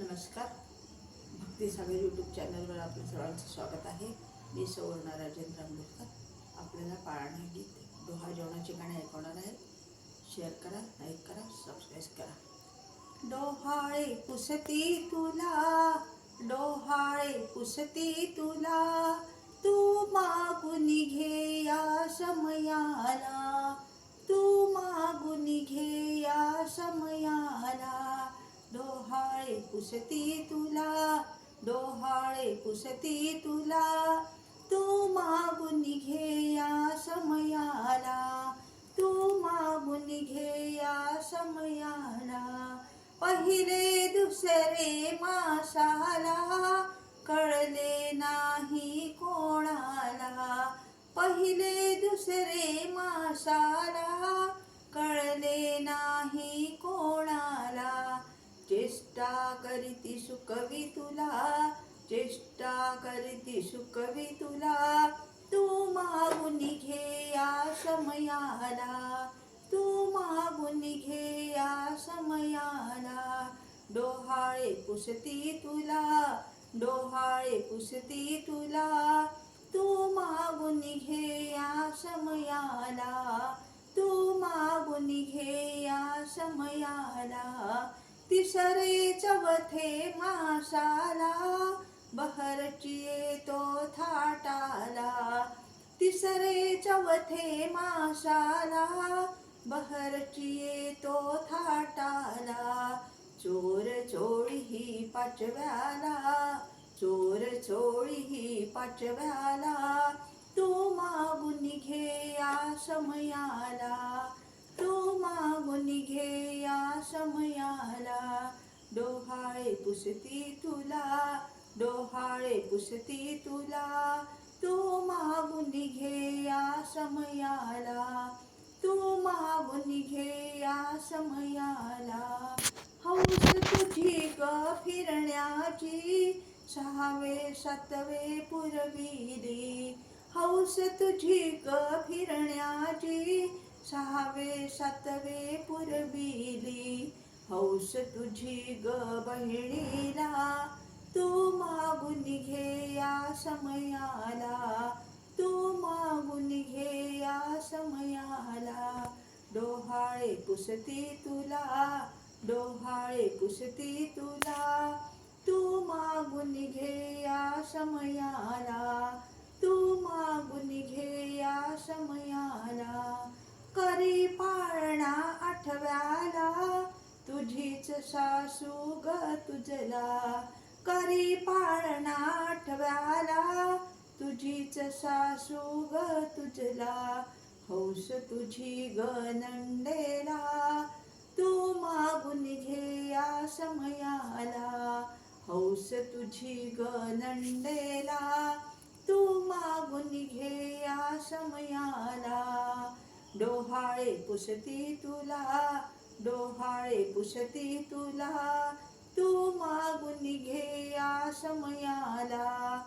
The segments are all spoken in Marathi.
नमस्कार. भक्तिसागर यूट्यूब चॅनलवर आपलं सर्वांचं स्वागत आहे. मी सौवर्णा राजेंद्र आंबेडकर. आपल्याला पाळणा गीत डोहा जेवणाची गाणी ऐकवणार आहे. शेअर करा, लाईक करा, सबस्क्राईब करा. डोहाळे पुसती तुला, डोहाळे पुसती तुला, तू मागून घे या समयाला, तू मागून घे या समयाला. डोहाळे पुसती तुला, डोहाळे पुसती तुला, तू मागून घे या समयाला, तू मागून घे या समयाला. पहिले दुसरे मासाला, कळले नाही कोणाला. पहिले दुसरे मासाला, कळले नाही कोणाला. चेष्टा करीती सुकवी तुला, चेष्टा करीती सुकवी तुला, तू मागून घे या समयाला, तू मागून घे या समयाला. डोहाळे पुसती तुला, डोहाळे पुसती तुला, तू मागून घे या समयाला, तू मागून घे या समयाला. तिसरे चौथे मासाला, बहरची येतो थाटाला. तिसरे चौथे मासाला, बहरची येतो थाटाला. चोर चोळी ही पाचव्याला, चोर चोळी ही पाचव्याला, तू मागून घे या समयाला, तू मागून घे या समयाला. डोहाळे पुसती तुला, डोहाळे पुसती तुला, तू मागून घे या समयाला, तू मागून घे या समयाला. हौस तुझी ग फिरण्याची, सहावे सातवे पुरविली. हौस तुझी ग फिरण्याची, सहावे सातवे पुरविली. हौस तुझी ग बहिणीला, तू मागून घे या समयाला, तू मागून घे या समयाला. डोहाळे पुसती तुला, डोहाळे पुसती तुला, तू मागून घे या समयाला, तू मागून घे या समयाला. करी पाळणा आठव्याला, तुझीच सासू ग तुझला. करी पाळणा आठव्याला, तुझीच सासू ग तुझला. हौस तुझी ग नंदेला, तू मागून घे या समयाला. हौस तुझी ग नंदेला, तू मागून घे या समयाला. डोहाळे पुसती तुला, डोहाळे पुसती तुला, तू मागून घे या समयाला,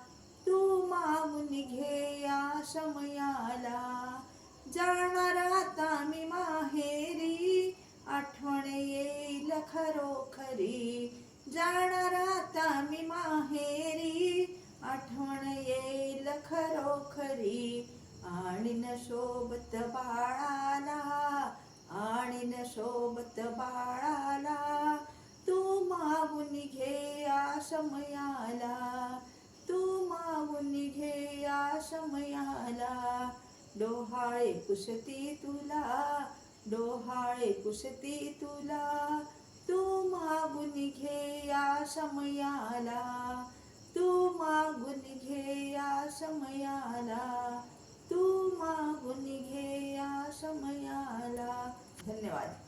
तू मागून घे या समयाला. जाणार आता मी माहेरी, आठवण येईल खरोखरी. जाणार आता मी माहेरी, आठवण येईल खरोखरी. आणीन सोबत बाळाला, आणीन सोबत बाळाला, तू मागून घे या समयाला, तू मागून घे या समयाला. डोहाळे पुसती तुला, डोहाळे पुसती तुला, तू मागून घे या समयाला, तू मागून घे या समयाला, तू मागून घे या समयाला. धन्यवाद.